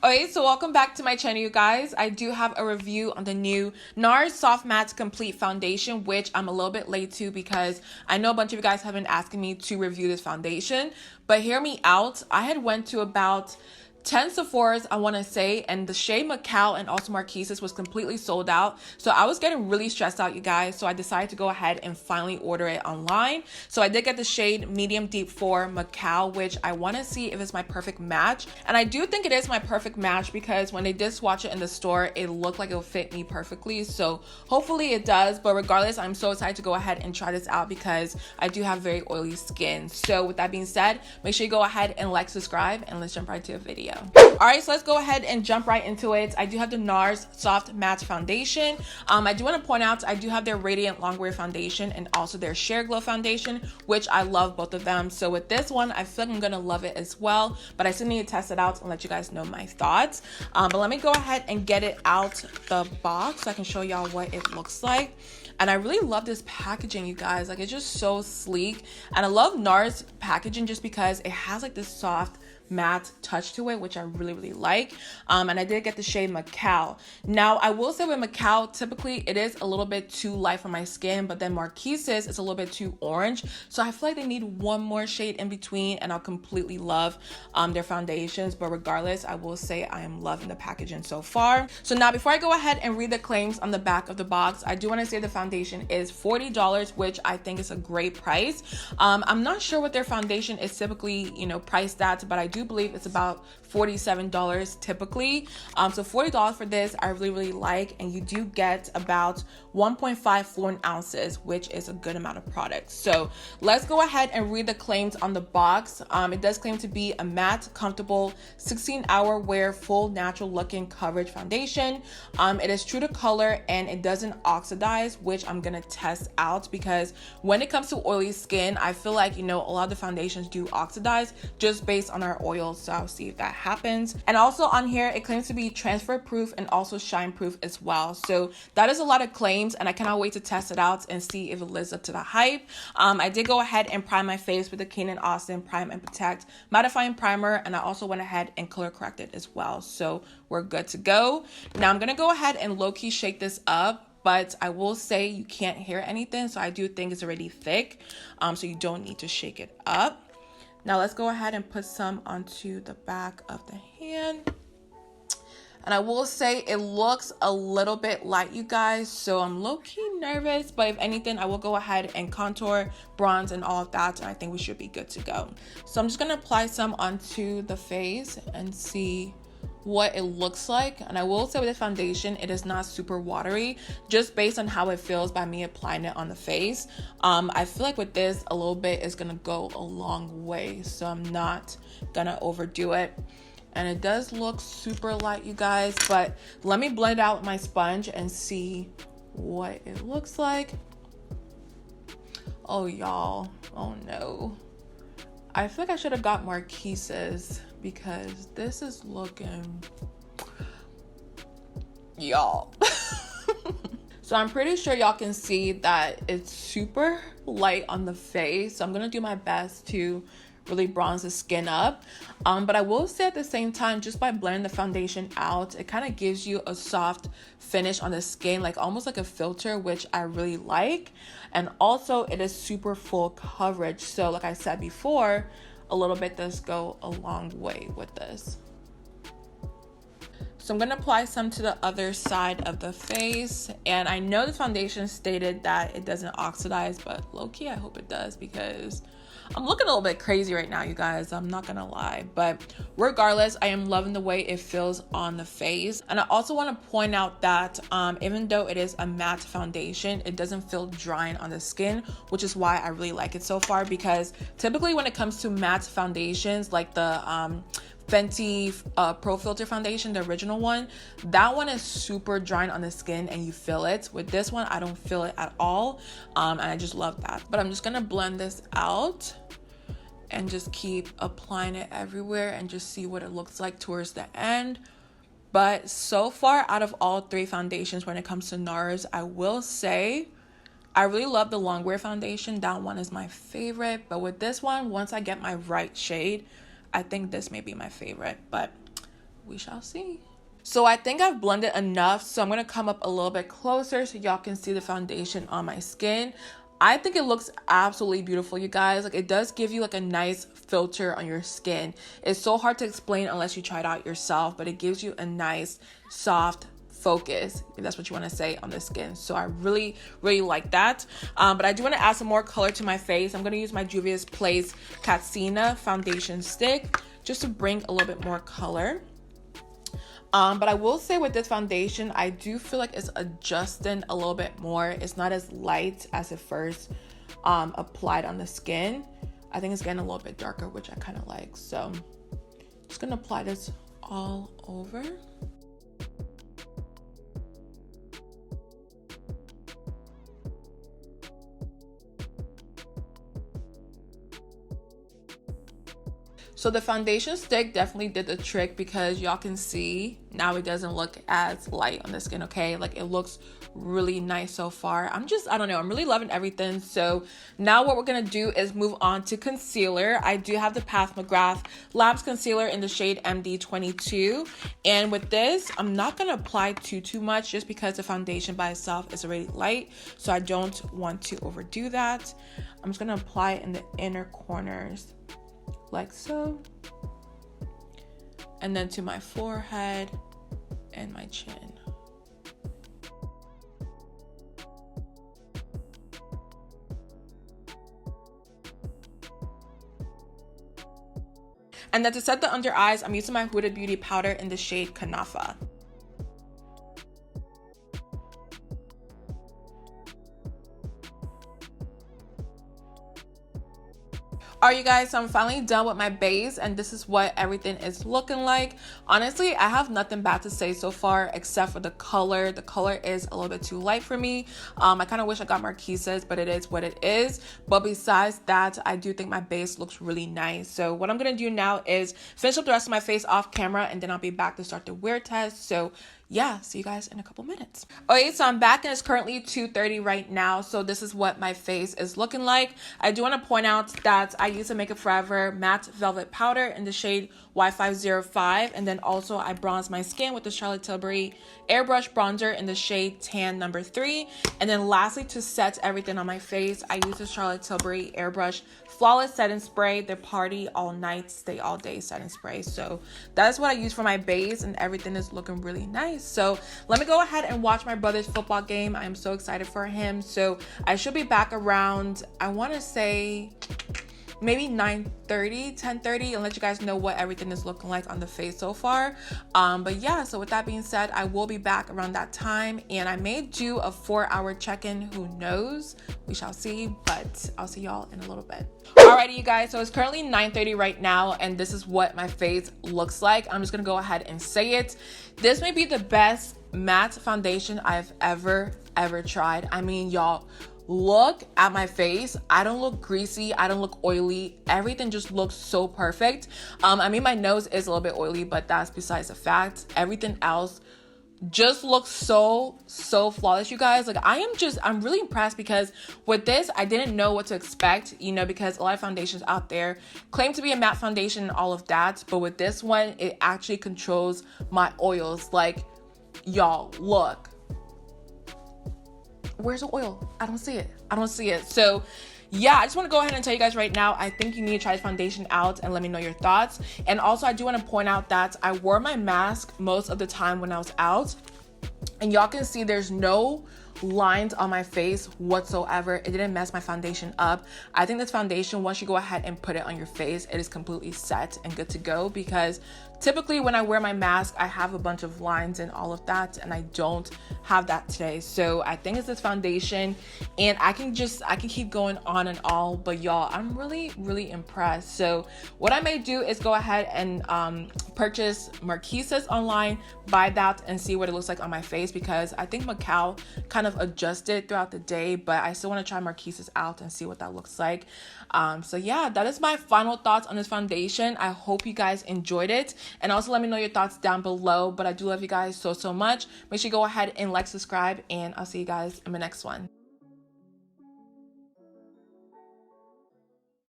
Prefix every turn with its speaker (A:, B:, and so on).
A: Okay, so welcome back to my channel, you guys. I do have a review on the new Nars Soft Matte Complete Foundation, which I'm a little bit late to because I know a bunch of you guys have been asking me to review this foundation. But hear me out. I had went to about 10 Sephora's, I want to say, and the shade Macao and also Marquise's was completely sold out. So I was getting really stressed out, you guys. So I decided to go ahead and finally order it online. So I did get the shade Medium Deep 4 Macao, which I want to see if it's my perfect match. And I do think it is my perfect match because when they did swatch it in the store, it looked like it would fit me perfectly. So hopefully it does. But regardless, I'm so excited to go ahead and try this out because I do have very oily skin. So with that being said, make sure you go ahead and like, subscribe, and let's jump right to a video. All right, so let's go ahead and jump right into it. I do have the Nars Soft Matte Foundation. I do want to point out I do have their Radiant Longwear Foundation and also their Sheer Glow Foundation, which I love both of them. So with this one, I feel like I'm gonna love it as well, but I still need to test it out and let you guys know my thoughts. But let me go ahead and get it out the box so I can show y'all what it looks like. And I really love this packaging, you guys. Like, it's just so sleek. And I love Nars packaging just because it has like this soft matte touch to it, which I really like. And I did get the shade Macao. Now I will say with Macao, typically it is a little bit too light for my skin, but then Marquise's is a little bit too orange, so I feel like they need one more shade in between, and I'll completely love their foundations. But regardless, I will say I am loving the packaging so far. So now before I go ahead and read the claims on the back of the box, I do want to say the foundation is $40, which I think is a great price. I'm not sure what their foundation is typically, priced at, but I do believe it's about $47 typically. So $40 for this I really like, and you do get about 1.5 fluid ounces, which is a good amount of product. So let's go ahead and read the claims on the box. It does claim to be a matte, comfortable 16-hour wear, full natural looking coverage foundation. It is true to color and it doesn't oxidize, which I'm gonna test out because when it comes to oily skin, I feel like a lot of the foundations do oxidize just based on our oils. So I'll see if that happens. And also on here it claims to be transfer proof and also shine proof as well. So that is a lot of claims, and I cannot wait to test it out and see if it lives up to the hype. I did go ahead and prime my face with the Kane & Austin Prime and Protect mattifying primer, and I also went ahead and color corrected as well. So we're good to go. Now I'm gonna go ahead and low-key shake this up, but I will say you can't hear anything, so I do think it's already thick, so you don't need to shake it up. Now let's go ahead and put some onto the back of the hand. And I will say it looks a little bit light, you guys, so I'm low-key nervous, but if anything, I will go ahead and contour, bronze, and all of that, and I think we should be good to go. So I'm just gonna apply some onto the face and see what it looks like. And I will say with the foundation, it is not super watery, just based on how it feels by me applying it on the face. I feel like with this, a little bit is gonna go a long way, so I'm not gonna overdo it. And it does look super light, you guys, but let me blend it out with my sponge and see what it looks like. Oh, y'all, oh no. I feel like I should have got Marquise's because this is looking, y'all. So I'm pretty sure y'all can see that it's super light on the face. So I'm gonna do my best to really bronze the skin up. But I will say at the same time, just by blending the foundation out, it kind of gives you a soft finish on the skin, like almost like a filter, which I really like. And also it is super full coverage. So like I said before, a little bit does go a long way with this. So I'm gonna apply some to the other side of the face. And I know the foundation stated that it doesn't oxidize, but low-key I hope it does because I'm looking a little bit crazy right now, you guys. I'm not gonna lie, but regardless, I am loving the way it feels on the face. And I also want to point out that even though it is a matte foundation, it doesn't feel drying on the skin, which is why I really like it so far. Because typically when it comes to matte foundations, like the Fenty Pro Filter foundation, the original one, that one is super drying on the skin and you feel it. With this one, I don't feel it at all, and I just love that. But I'm just gonna blend this out and just keep applying it everywhere and just see what it looks like towards the end. But so far, out of all three foundations when it comes to Nars, I will say I really love the Longwear foundation. That one is my favorite. But with this one, once I get my right shade, I think this may be my favorite. But we shall see. So I think I've blended enough, so I'm going to come up a little bit closer so y'all can see the foundation on my skin. I think it looks absolutely beautiful, you guys. Like, it does give you like a nice filter on your skin. It's so hard to explain unless you try it out yourself, but it gives you a nice soft focus, if that's what you want to say, on the skin. So I really like that. But I do want to add some more color to my face. I'm going to use my Juvia's Place Katsina foundation stick just to bring a little bit more color. But I will say with this foundation, I do feel like it's adjusting a little bit more. It's not as light as it first applied on the skin. I think it's getting a little bit darker, which I kind of like. So I'm just going to apply this all over. So the foundation stick definitely did the trick, because y'all can see now it doesn't look as light on the skin, okay? Like, it looks really nice so far. I don't know, I'm really loving everything. So now what we're gonna do is move on to concealer. I do have the Pat McGrath Labs concealer in the shade MD22. And with this, I'm not gonna apply too much, just because the foundation by itself is already light. So I don't want to overdo that. I'm just gonna apply it in the inner corners, like so, and then to my forehead and my chin. And then to set the under eyes, I'm using my Huda Beauty powder in the shade Kanafa. Alright, you guys, so I'm finally done with my base, and this is what everything is looking like. Honestly, I have nothing bad to say so far except for the color. The color is a little bit too light for me. I kind of wish I got Marquise's, but it is what it is. But besides that, I do think my base looks really nice. So what I'm gonna do now is finish up the rest of my face off camera, and then I'll be back to start the wear test. So yeah, see you guys in a couple minutes. Okay, so I'm back, and it's currently 2:30 right now. So this is what my face is looking like. I do want to point out that I use a Makeup Forever matte velvet powder in the shade Y505, and then also I bronze my skin with the Charlotte Tilbury airbrush bronzer in the shade tan number 3. And then lastly, to set everything on my face, I use the Charlotte Tilbury airbrush flawless setting spray, the Party All Night Stay All Day setting spray. So that is what I use for my base, and everything is looking really nice. So let me go ahead and watch my brother's football game. I am so excited for him. So I should be back around, I want to say maybe 9:30, 10:30, and let you guys know what everything is looking like on the face so far. But yeah, so with that being said, I will be back around that time, and I may do a 4-hour check-in. Who knows? We shall see, but I'll see y'all in a little bit. Alrighty, you guys, so it's currently 9:30 right now, and this is what my face looks like. I'm just gonna go ahead and say it. This may be the best matte foundation I've ever tried. I mean, y'all, look at my face. I don't look greasy, I don't look oily. Everything just looks so perfect. I mean, my nose is a little bit oily, but that's besides the fact. Everything else just looks so flawless, you guys. Like, I'm really impressed, because with this, I didn't know what to expect, you know, because a lot of foundations out there claim to be a matte foundation and all of that, but with this one, it actually controls my oils. Like, y'all, look. Where's the oil? I don't see it. So yeah, I just want to go ahead and tell you guys right now, I think you need to try this foundation out and let me know your thoughts. And also, I do want to point out that I wore my mask most of the time when I was out, and y'all can see there's no lines on my face whatsoever. It didn't mess my foundation up. I think this foundation, once you go ahead and put it on your face, it is completely set and good to go, because typically when I wear my mask, I have a bunch of lines and all of that, and I don't have that today. So I think it's this foundation, and I can keep going on and all, but y'all, I'm really impressed. So what I may do is go ahead and purchase Marquise's online, buy that, and see what it looks like on my face, because I think Macao kind of adjusted throughout the day, but I still want to try Marquise's out and see what that looks like. So yeah, that is my final thoughts on this foundation. I hope you guys enjoyed it, and also let me know your thoughts down below. But I do love you guys so much. Make sure you go ahead and like, subscribe, and I'll see you guys in the next one.